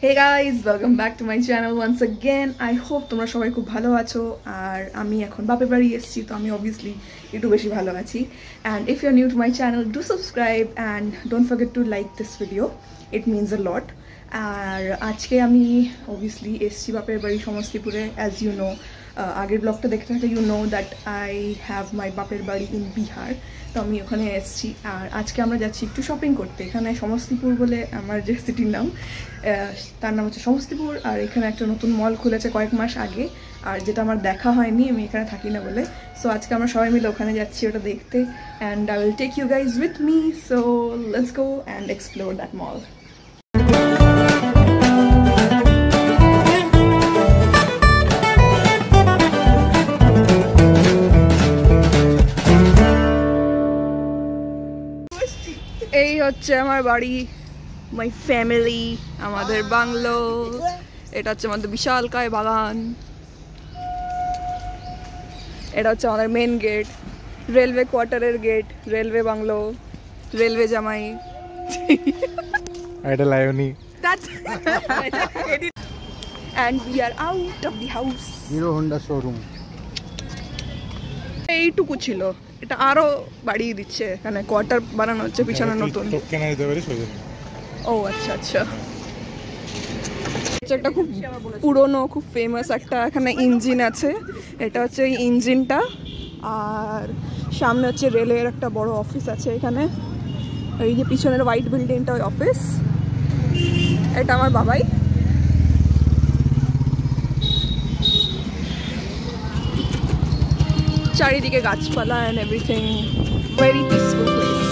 Hey guys, welcome back to my channel once again. I hope তোমরা সবাই খুব ভালো আছো আর আমি এখন বাপের বাড়ি এসেছি তো আমি obviously একটু বেশি ভালো আছি and if you're new to my channel do subscribe and don't forget to like this video, it means a lot. আর আজকে আমি obviously এসেছি বাপের বাড়ি সমস্তিপুরে, as you know আগের ব্লগটা দেখতে থাকলে you know that I have my বাপের বাড়ি in Bihar. তো আমি ওখানে এসেছি আর আজকে আমরা যাচ্ছি একটু শপিং করতে। এখানে সমস্তিপুর বলে আমার যে সিটির নাম, তার নাম হচ্ছে সমস্তিপুর। আর এখানে একটা নতুন মল খুলেছে কয়েক মাস আগে, আর যেটা আমার দেখা হয়নি, আমি এখানে থাকি না বলে। সো আজকে আমরা সবাই মিলে ওখানে যাচ্ছি ওটা দেখতে, and I will take you guys with me. So let's go and explore that mall. এই হচ্ছে আমার বাড়ি, মাই ফ্যামিলি, আমাদের বাংলো। এটা হচ্ছে আমাদের বিশালকায় বাগান। এটা হচ্ছে আমাদের মেন গেট, রেলওয়ে কোয়ার্টারের গেট, রেলওয়ে বাংলো, রেলওয়ে জামাই। এটা লায়নি। And we are out of the house. Hero Honda showroom এইটুকু ছিল, এটা আরো বাড়িয়ে দিচ্ছে, এখানে কোয়ার্টার বানানো হচ্ছে পিছনে নতুন। ও আচ্ছা আচ্ছা, একটা খুব পুরনো খুব ফেমাস একটা এখানে ইঞ্জিন আছে, এটা হচ্ছে এই ইঞ্জিনটা। আর সামনে হচ্ছে রেলের একটা বড় অফিস আছে এখানে, এই যে পিছনের হোয়াইট বিল্ডিংটা ওই অফিস। এটা আমার বাবাই। চারিদিকে গাছপালা and everything, very peaceful place.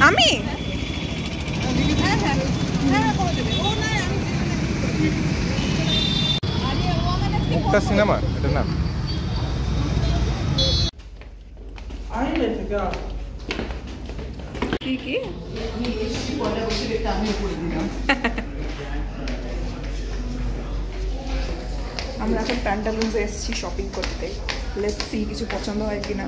আমি মুক্তা সিনেমা এটার নাম। কি কি আমরা এখন প্যান্টালুন্সে এসেছি শপিং করতে। লেটস সি কিছু পছন্দ হয় কিনা।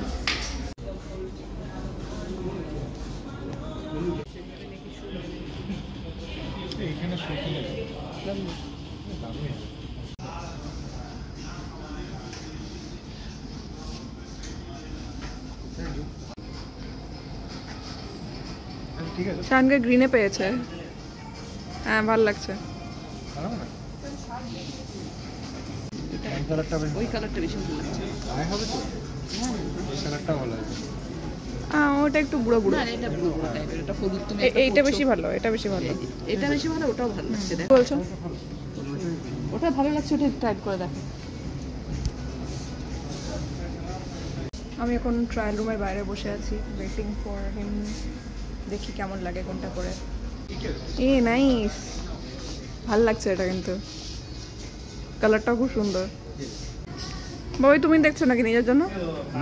শানকে গ্রিনে পেয়েছে, হ্যাঁ ভালো লাগছে। ওই কালারটা বেশি ভালো লাগছে। ওটা একটু বুড়ো বুড়ো, এটা বুড়ো বুড়ো টাইপের, এটা হলুদ। তুমি এইটা বেশি ভালো, এটা বেশি ভালো, এটা বেশি ভালো, ওটাও ভালো লাগছে। দেখো বলছো ওটা ভালো লাগছে, ওটা ট্রাই করে দেখো। আমি এখন ট্রায়াল রুমের বাইরে বসে আছি, ওয়েটিং ফর হিম। দেখি কেমন লাগে কোনটা করে। এ নাইস, ভাল লাগছে এটা, কিন্তু কালারটাও খুব সুন্দর। বাবাই তুমি দেখছো নাকি নিজের জন্য?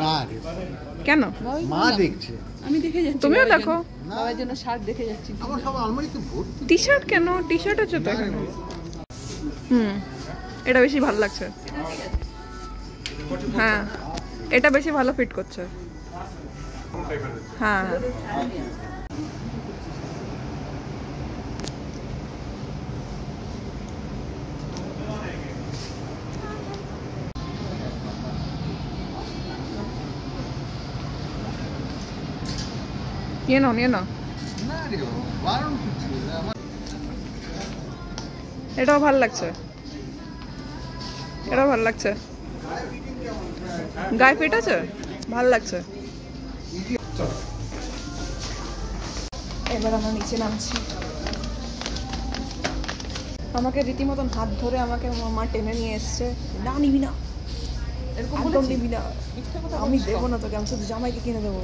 না কেন? মা দেখছে, আমি দেখে যাচ্ছি। তুমিও দেখো। বাবার জন্য শার্ট দেখে যাচ্ছি। আমার সব আলমারিতে ভর্তি। টি শার্ট কেন? টি শার্ট আছে তো এখানে। এটা বেশি ভালো লাগছে। হ্যাঁ এটা বেশি ভালো ফিট করছে। হ্যাঁ নিয়ে নাও নিয়ে নাও। এটাও ভালো লাগছে, এটাও ভালো লাগছে। গায়ে ফিট আছে, ভালো লাগছে। এবার আমরা নিচে নামছি। আমাকে রীতিমতন হাত ধরে আমাকে মা টেনে নিয়ে এসছে, না নিবি না, এরকম একদম বলেছি? নিবি না। মিথ্যে কথা আমি বলিস দেবো কম। না তোকে, আমি শুধু জামাইকে কিনে দেবো।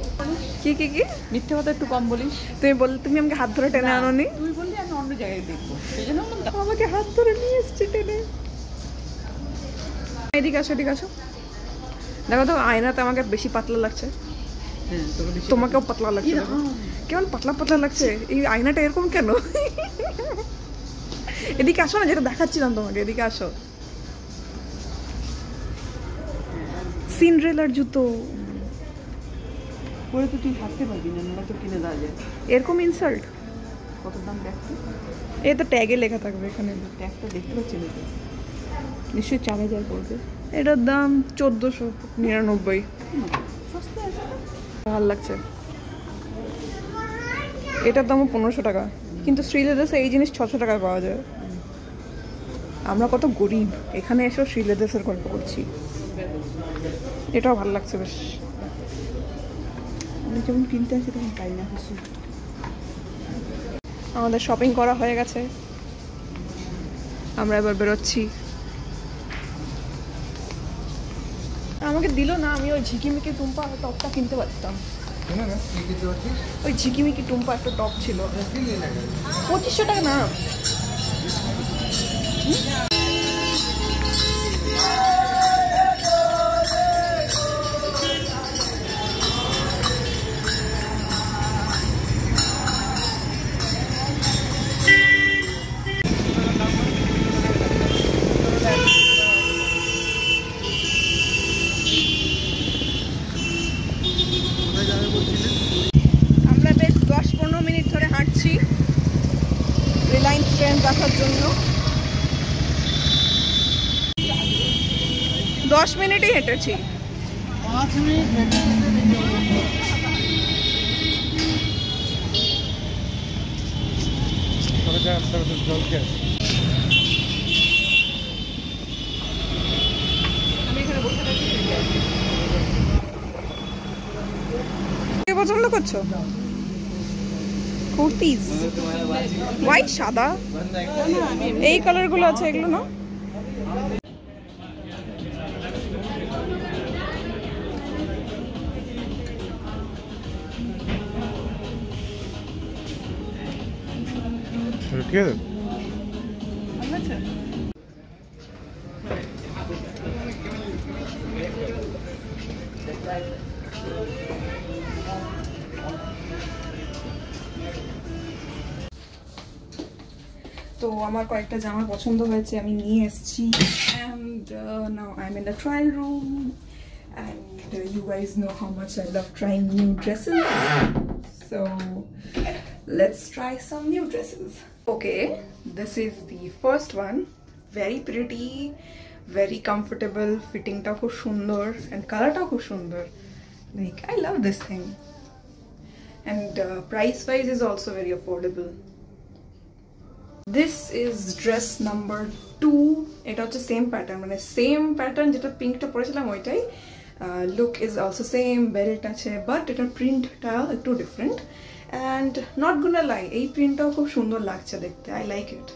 কি কি কি মিথ্যে কথা একটু কম বলিস। তুমি আমাকে হাত ধরে টেনে না, আনোনি? তুই বললি আমি অন্য জায়গায় দেখবো, সেই জন্য বললাম আমাকে হাত ধরে নিয়ে এসছে টেনে। এদিকে আসো, এদিকে আসো। দেখো তো আয়নাতে আমাকে বেশি পাতলা লাগছে, হ্যাঁ তোকে বেশি তোমাকেও পাতলা লাগছে। দেখো কেমন পাতলা পাতলা লাগছে, এই আয়নাটা এরকম কেন? এদিকে আসো না, যেটা দেখাচ্ছিলাম তোমাকে, এদিকে আসো। সিন্ড্রেলার জুতো পরে তো তুই থাকতে পারবি না, না তো কিনে দেওয়া যায়। এরকম ইনসাল্ট। কত দাম দেখতে? এই তো ট্যাগে লেখা থাকবে এখানে। ট্যাগটা দেখতে পাচ্ছি না তো, নিশ্চয়ই 4000 পড়বে। এটার দাম 1499। সস্তা আছে না? ভালো লাগছে। এটার দামও 1500 টাকা, কিন্তু শ্রীলেদার্সে এই জিনিস 600 টাকায় পাওয়া যায়। আমরা কত গরিব, এখানে এসেও শ্রীলেদার্সের গল্প করছি। এটাও ভালো লাগছে বেশ। আমি যখন কিনতে আসি তখন পাই না কিছু। আমাদের শপিং করা হয়ে গেছে, আমরা এবার বেরোচ্ছি। আমাকে দিল না, আমি ওই ঝিকিমিকি টুম্পা টপটা কিনতে পারতাম। ওই ঝিকিমিকি টুম্পা একটা টপ ছিল, 2500 টাকা না। আমরা বেশ 10-15 মিনিট ধরে হাঁটছি রিলায়েন্স ট্রেন দেখার জন্য। 10 মিনিটই হেঁটেছি। 5 মিনিট জল খেয়ে আমি এখানে বসে থাকি। কে পছন্দ করছো? কুর্তিজ হোয়াইট, সাদা, এই কালারগুলো আছে, এগুলো না? ঠিক আছে। তো আমার কয়েকটা জামা পছন্দ হয়েছে, আমি নিয়ে এসেছি। And now I'm in the trial room, and you guys know how much I love trying new dresses. So let's try some new dresses. Okay, this is the first one. Very pretty, very comfortable, fitting ta khub sundor and color ta khub sundor. Like I love this thing, and price wise is also very affordable. This is dress number 2. এটা হচ্ছে same pattern, মানে same pattern যেটা পিঙ্কটা পরেছিলাম ওইটাই। Look is also same, belt আছে, but এটার প্রিন্টটা একটু ডিফারেন্ট। অ্যান্ড নট গোনা লাই, এই প্রিন্টটাও খুব সুন্দর লাগছে দেখতে। I like it.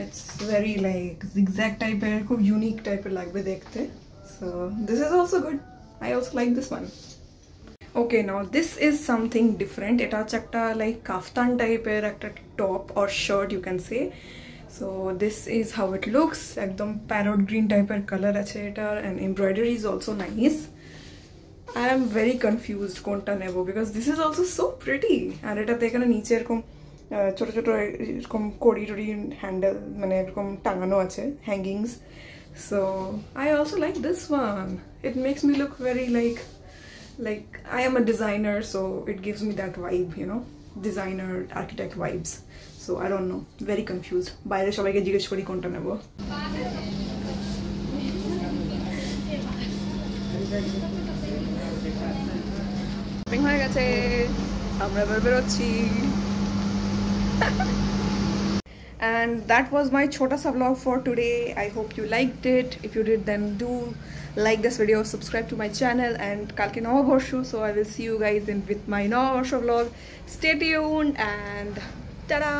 It's very like zigzag টাইপের, খুব ইউনিক টাইপের লাগবে দেখতে। So this is also good. I also like this one. Okay, now this is something different. Eta hocche ekta like kaftan type er ekta top or shirt you can say. So this is how it looks. Ekdom parrot green type er color ache etar, and embroidery is also nice. I am very confused konta nebo because this is also so pretty. Ar eta te ekhane niche erokom choto choto erokom kori tori handle mane erokom tangano ache hangings. So I also like this one. It makes me look very like I am a designer, so it gives me that vibe, you know, designer architect vibes. So I don't know, very confused. বাইরে সবাইকে জিজ্ঞেস করি কোনটা নেব। Shopping হয়ে গেছে, আমরা এবার বেরোচ্ছি। And that was my chota sa vlog for today. I hope you liked it. If you did, then do like this video, subscribe to my channel, and kalke Novo Borsho. So I will see you guys in with my Novo Borsho vlog. Stay tuned and ta-da!